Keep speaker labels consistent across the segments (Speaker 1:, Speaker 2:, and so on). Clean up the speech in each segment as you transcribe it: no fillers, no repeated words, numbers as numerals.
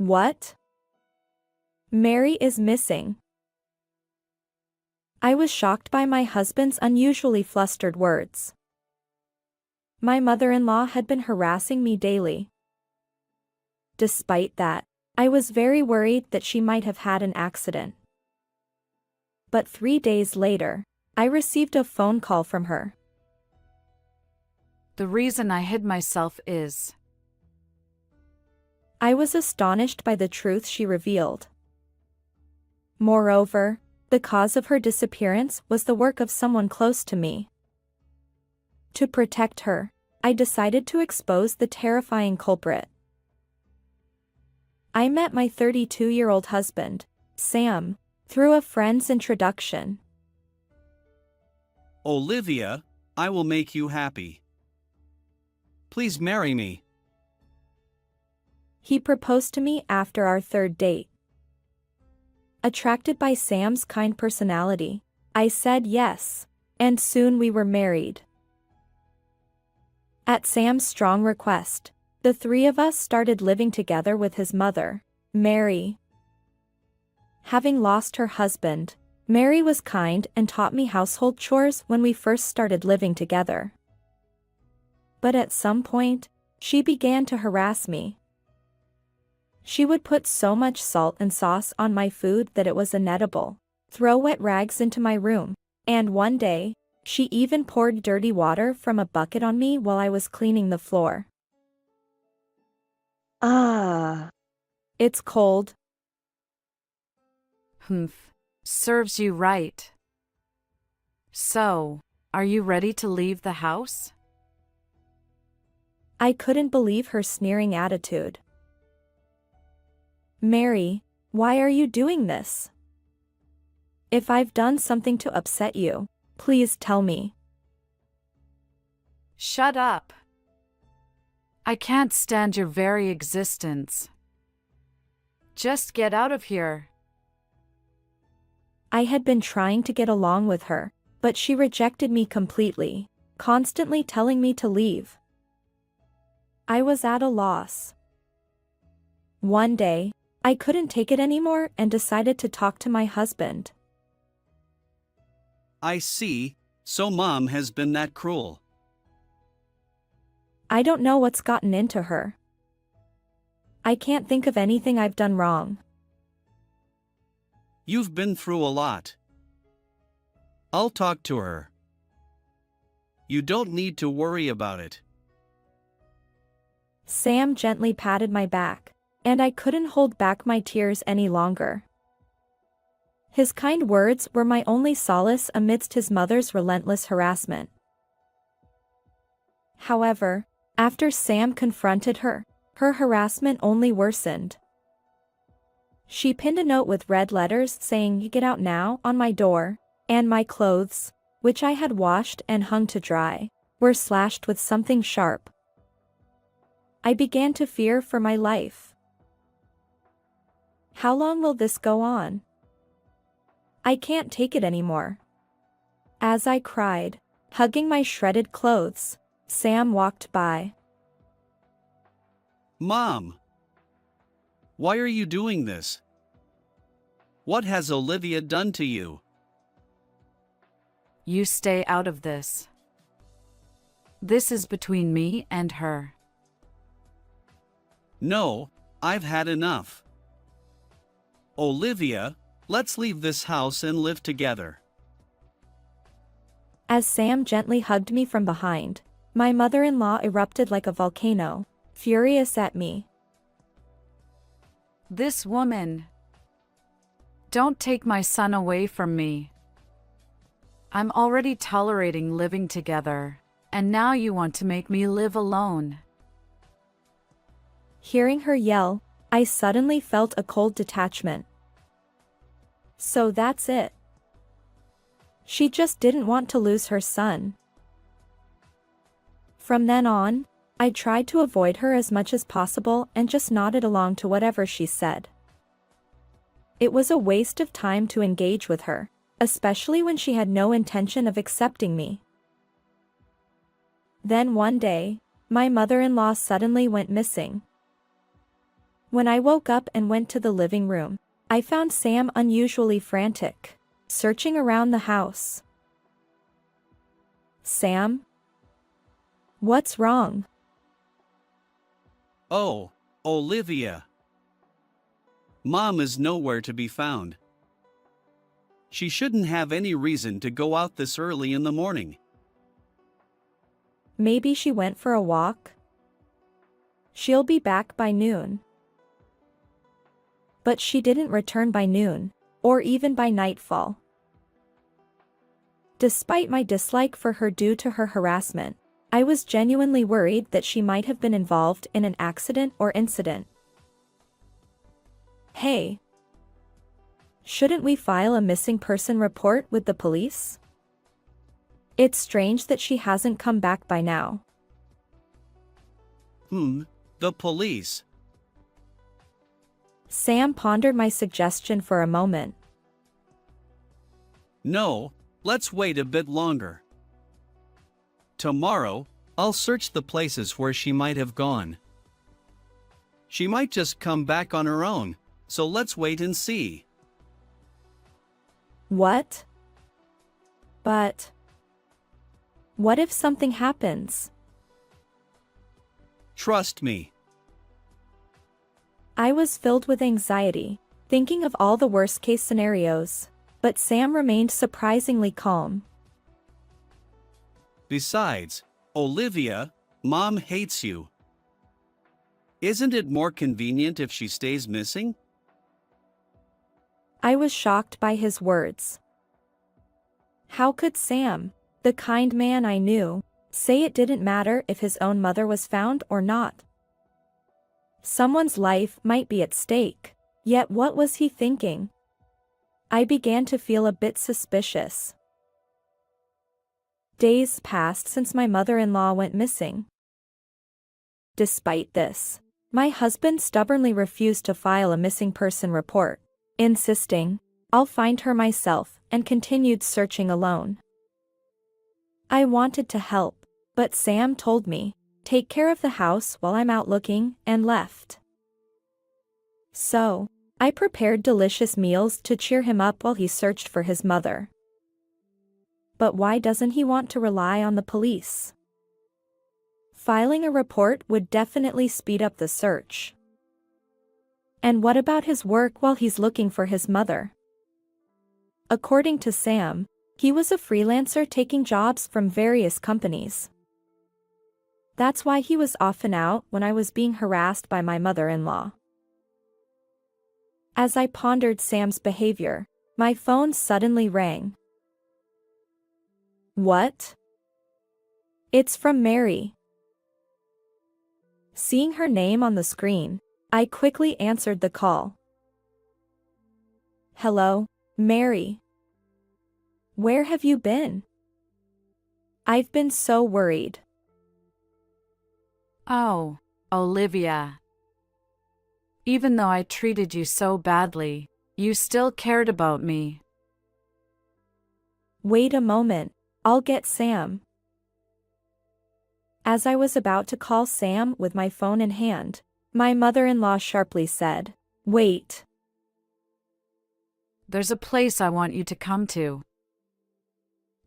Speaker 1: What? Mary is missing. I was shocked by my husband's unusually flustered words. My mother-in-law had been harassing me daily. Despite that, I was very worried that she might have had an accident. But 3 days later, I received a phone call from her.
Speaker 2: The reason I hid myself is.
Speaker 1: I was astonished by the truth she revealed. Moreover, the cause of her disappearance was the work of someone close to me. To protect her, I decided to expose the terrifying culprit. I met my 32-year-old husband, Sam, through a friend's introduction.
Speaker 3: Olivia, I will make you happy. Please marry me.
Speaker 1: He proposed to me after our 3rd date. Attracted by Sam's kind personality, I said yes, and soon we were married. At Sam's strong request, the 3 of us started living together with his mother, Mary. Having lost her husband, Mary was kind and taught me household chores when we first started living together. But at some point, she began to harass me. She would put so much salt and sauce on my food that it was inedible, throw wet rags into my room, and one day, she even poured dirty water from a bucket on me while I was cleaning the floor. Ah, it's cold.
Speaker 2: Humph. Serves you right. So, are you ready to leave the house?
Speaker 1: I couldn't believe her sneering attitude. Mary, why are you doing this? If I've done something to upset you, please tell me.
Speaker 2: Shut up. I can't stand your very existence. Just get out of here.
Speaker 1: I had been trying to get along with her, but she rejected me completely, constantly telling me to leave. I was at a loss. One day, I couldn't take it anymore and decided to talk to my husband.
Speaker 3: I see, so Mom has been that cruel.
Speaker 1: I don't know what's gotten into her. I can't think of anything I've done wrong.
Speaker 3: You've been through a lot. I'll talk to her. You don't need to worry about it.
Speaker 1: Sam gently patted my back, and I couldn't hold back my tears any longer. His kind words were my only solace amidst his mother's relentless harassment. However, after Sam confronted her, her harassment only worsened. She pinned a note with red letters saying "You get out now" on my door, and my clothes, which I had washed and hung to dry, were slashed with something sharp. I began to fear for my life. How long will this go on? I can't take it anymore. As I cried, hugging my shredded clothes, Sam walked by.
Speaker 3: Mom! Why are you doing this? What has Olivia done to you?
Speaker 2: You stay out of this. This is between me and her.
Speaker 3: No, I've had enough. Olivia, let's leave this house and live together.
Speaker 1: As Sam gently hugged me from behind, my mother-in-law erupted like a volcano, furious at me.
Speaker 2: This woman. Don't take my son away from me. I'm already tolerating living together, and now you want to make me live alone.
Speaker 1: Hearing her yell, I suddenly felt a cold detachment. So that's it. She just didn't want to lose her son. From then on, I tried to avoid her as much as possible and just nodded along to whatever she said. It was a waste of time to engage with her, especially when she had no intention of accepting me. Then one day, my mother-in-law suddenly went missing. When I woke up and went to the living room, I found Sam unusually frantic, searching around the house. Sam? What's wrong?
Speaker 3: Oh, Olivia. Mom is nowhere to be found. She shouldn't have any reason to go out this early in the morning.
Speaker 1: Maybe she went for a walk? She'll be back by noon. But she didn't return by noon, or even by nightfall. Despite my dislike for her due to her harassment, I was genuinely worried that she might have been involved in an accident or incident. Hey. Shouldn't we file a missing person report with the police? It's strange that she hasn't come back by now.
Speaker 3: The police.
Speaker 1: Sam pondered my suggestion for a moment.
Speaker 3: No, let's wait a bit longer. Tomorrow, I'll search the places where she might have gone. She might just come back on her own, so let's wait and see.
Speaker 1: What? But what if something happens?
Speaker 3: Trust me.
Speaker 1: I was filled with anxiety, thinking of all the worst-case scenarios, but Sam remained surprisingly calm.
Speaker 3: Besides, Olivia, Mom hates you. Isn't it more convenient if she stays missing?
Speaker 1: I was shocked by his words. How could Sam, the kind man I knew, say it didn't matter if his own mother was found or not? Someone's life might be at stake, yet what was he thinking? I began to feel a bit suspicious. Days passed since my mother-in-law went missing. Despite this, my husband stubbornly refused to file a missing person report, insisting, "I'll find her myself," and continued searching alone. I wanted to help, but Sam told me, "Take care of the house while I'm out looking," and left. So, I prepared delicious meals to cheer him up while he searched for his mother. But why doesn't he want to rely on the police? Filing a report would definitely speed up the search. And what about his work while he's looking for his mother? According to Sam, he was a freelancer taking jobs from various companies. That's why he was often out when I was being harassed by my mother-in-law. As I pondered Sam's behavior, my phone suddenly rang. What? It's from Mary. Seeing her name on the screen, I quickly answered the call. Hello, Mary. Where have you been? I've been so worried.
Speaker 2: Oh, Olivia. Even though I treated you so badly, you still cared about me.
Speaker 1: Wait a moment, I'll get Sam. As I was about to call Sam with my phone in hand, my mother-in-law sharply said, "Wait."
Speaker 2: There's a place I want you to come to.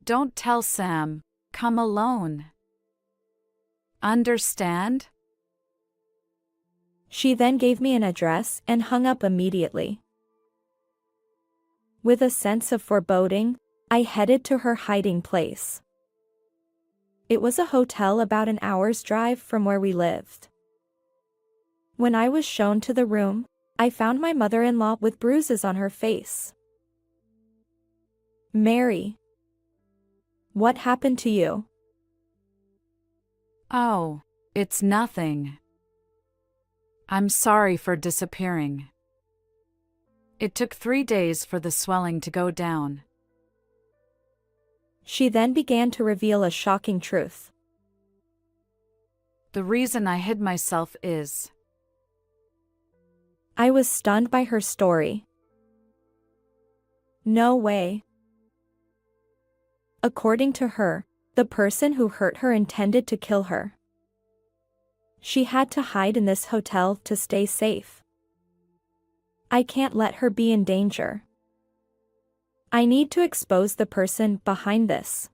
Speaker 2: Don't tell Sam, come alone. Understand?
Speaker 1: She then gave me an address and hung up immediately. With a sense of foreboding, I headed to her hiding place. It was a hotel about an hour's drive from where we lived. When I was shown to the room, I found my mother-in-law with bruises on her face. Mary. What happened to you?
Speaker 2: Oh, it's nothing. I'm sorry for disappearing. It took 3 days for the swelling to go down.
Speaker 1: She then began to reveal a shocking truth.
Speaker 2: The reason I hid myself is...
Speaker 1: I was stunned by her story. No way. According to her, the person who hurt her intended to kill her. She had to hide in this hotel to stay safe. I can't let her be in danger. I need to expose the person behind this.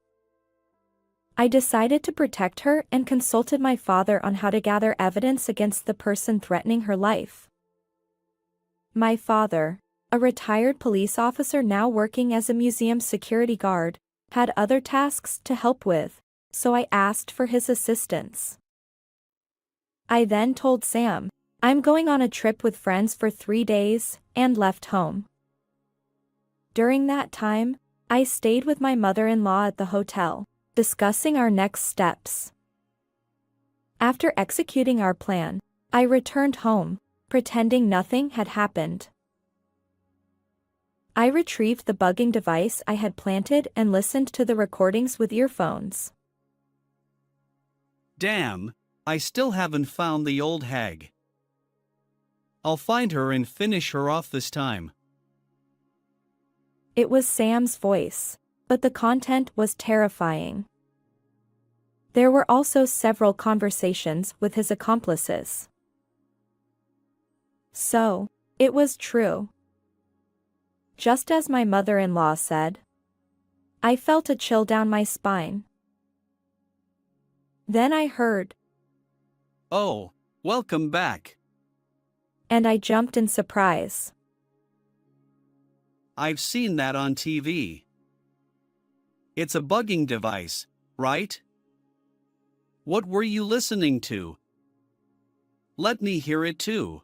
Speaker 1: I decided to protect her and consulted my father on how to gather evidence against the person threatening her life. My father, a retired police officer now working as a museum security guard, had other tasks to help with, so I asked for his assistance. I then told Sam, I'm going on a trip with friends for 3 days, and left home. During that time, I stayed with my mother-in-law at the hotel, discussing our next steps. After executing our plan, I returned home, pretending nothing had happened. I retrieved the bugging device I had planted and listened to the recordings with earphones.
Speaker 3: Damn, I still haven't found the old hag. I'll find her and finish her off this time.
Speaker 1: It was Sam's voice, but the content was terrifying. There were also several conversations with his accomplices. So, it was true. Just as my mother-in-law said. I felt a chill down my spine. Then I heard,
Speaker 3: Oh, welcome back.
Speaker 1: and I jumped in surprise.
Speaker 3: I've seen that on TV. It's a bugging device, right? What were you listening to? Let me hear it too.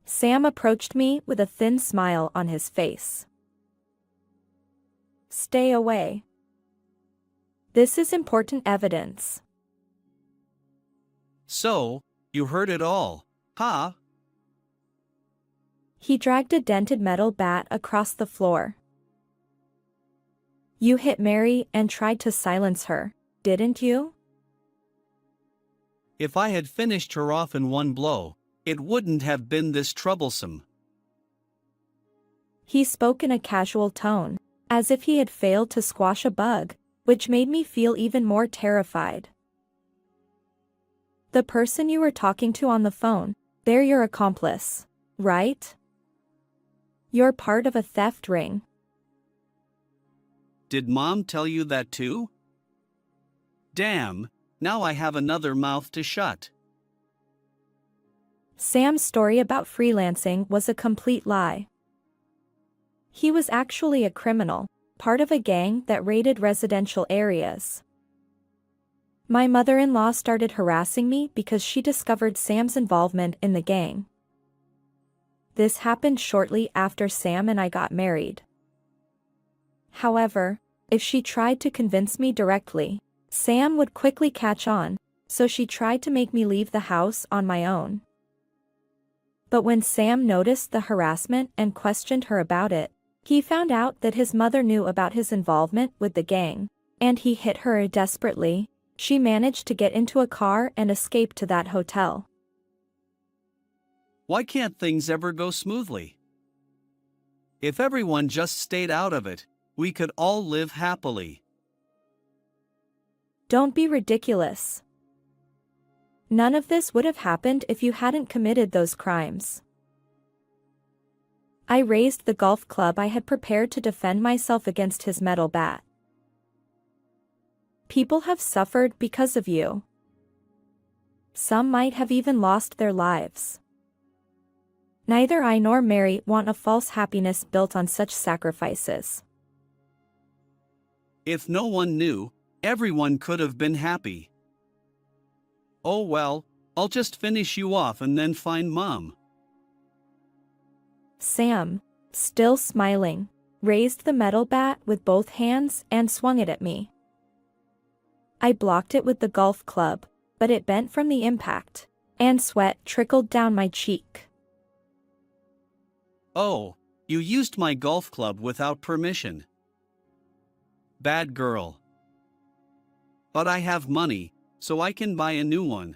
Speaker 1: Sam approached me with a thin smile on his face. Stay away. This is important evidence.
Speaker 3: So, you heard it all, huh?
Speaker 1: He dragged a dented metal bat across the floor. You hit Mary and tried to silence her, didn't you?
Speaker 3: If I had finished her off in one blow, it wouldn't have been this troublesome.
Speaker 1: He spoke in a casual tone, as if he had failed to squash a bug, which made me feel even more terrified. The person you were talking to on the phone, they're your accomplice, right? You're part of a theft ring.
Speaker 3: Did Mom tell you that too? Damn, now I have another mouth to shut.
Speaker 1: Sam's story about freelancing was a complete lie. He was actually a criminal, part of a gang that raided residential areas. My mother-in-law started harassing me because she discovered Sam's involvement in the gang. This happened shortly after Sam and I got married. However, if she tried to convince me directly, Sam would quickly catch on, so she tried to make me leave the house on my own. But when Sam noticed the harassment and questioned her about it, he found out that his mother knew about his involvement with the gang, and he hit her desperately. She managed to get into a car and escape to that hotel.
Speaker 3: Why can't things ever go smoothly? If everyone just stayed out of it, we could all live happily.
Speaker 1: Don't be ridiculous. None of this would have happened if you hadn't committed those crimes. I raised the golf club I had prepared to defend myself against his metal bat. People have suffered because of you. Some might have even lost their lives. Neither I nor Mary want a false happiness built on such sacrifices.
Speaker 3: If no one knew, everyone could have been happy. Oh well, I'll just finish you off and then find Mom.
Speaker 1: Sam, still smiling, raised the metal bat with both hands and swung it at me. I blocked it with the golf club, but it bent from the impact, and sweat trickled down my cheek.
Speaker 3: Oh, you used my golf club without permission. Bad girl. But I have money, so I can buy a new one.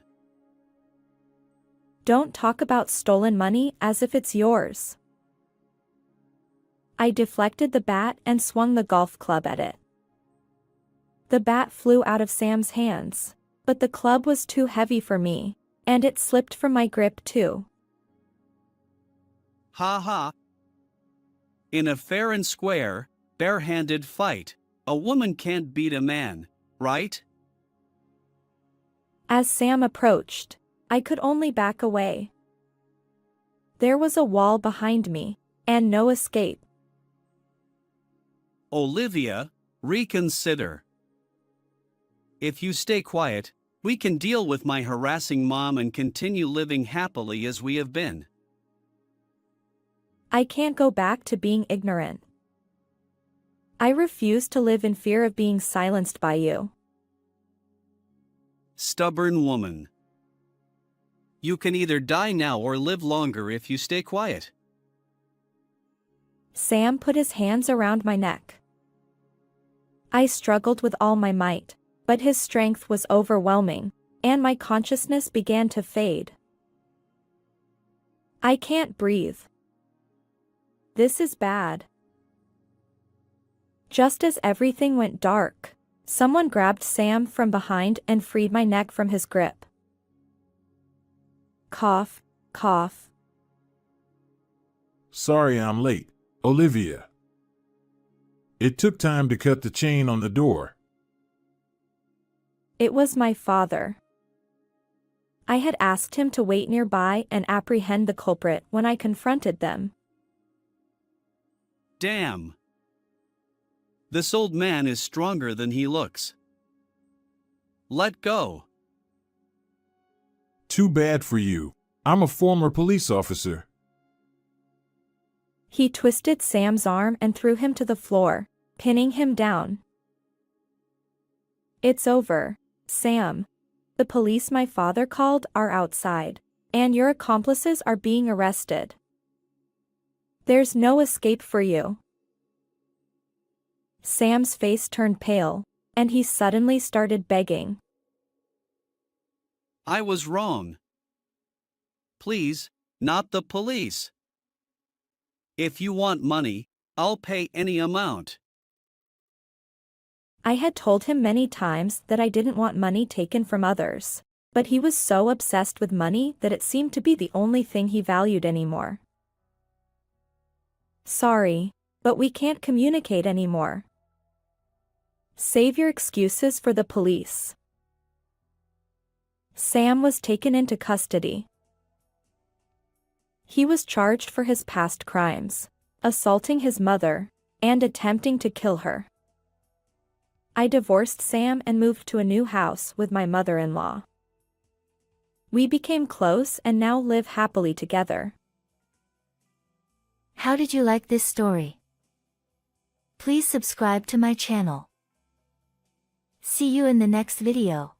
Speaker 1: Don't talk about stolen money as if it's yours. I deflected the bat and swung the golf club at it. The bat flew out of Sam's hands, but the club was too heavy for me, and it slipped from my grip too.
Speaker 3: Ha ha. In a fair and square, bare-handed fight, a woman can't beat a man, right?
Speaker 1: As Sam approached, I could only back away. There was a wall behind me, and no escape.
Speaker 3: Olivia, reconsider. If you stay quiet, we can deal with my harassing mom and continue living happily as we have been.
Speaker 1: I can't go back to being ignorant. I refuse to live in fear of being silenced by you.
Speaker 3: Stubborn woman. You can either die now or live longer if you stay quiet.
Speaker 1: Sam put his hands around my neck. I struggled with all my might, but his strength was overwhelming, and my consciousness began to fade. I can't breathe. This is bad. Just as everything went dark, someone grabbed Sam from behind and freed my neck from his grip. Cough, cough.
Speaker 4: Sorry I'm late, Olivia. It took time to cut the chain on the door.
Speaker 1: It was my father. I had asked him to wait nearby and apprehend the culprit when I confronted them.
Speaker 3: Damn. This old man is stronger than he looks. Let go.
Speaker 4: Too bad for you. I'm a former police officer.
Speaker 1: He twisted Sam's arm and threw him to the floor, pinning him down. It's over, Sam. The police my father called are outside, and your accomplices are being arrested. There's no escape for you. Sam's face turned pale, and he suddenly started begging.
Speaker 3: I was wrong. Please, not the police. If you want money, I'll pay any amount.
Speaker 1: I had told him many times that I didn't want money taken from others, but he was so obsessed with money that it seemed to be the only thing he valued anymore. Sorry, but we can't communicate anymore. Save your excuses for the police. Sam was taken into custody. He was charged for his past crimes, assaulting his mother, and attempting to kill her. I divorced Sam and moved to a new house with my mother-in-law. We became close and now live happily together.
Speaker 5: How did you like this story? Please subscribe to my channel. See you in the next video.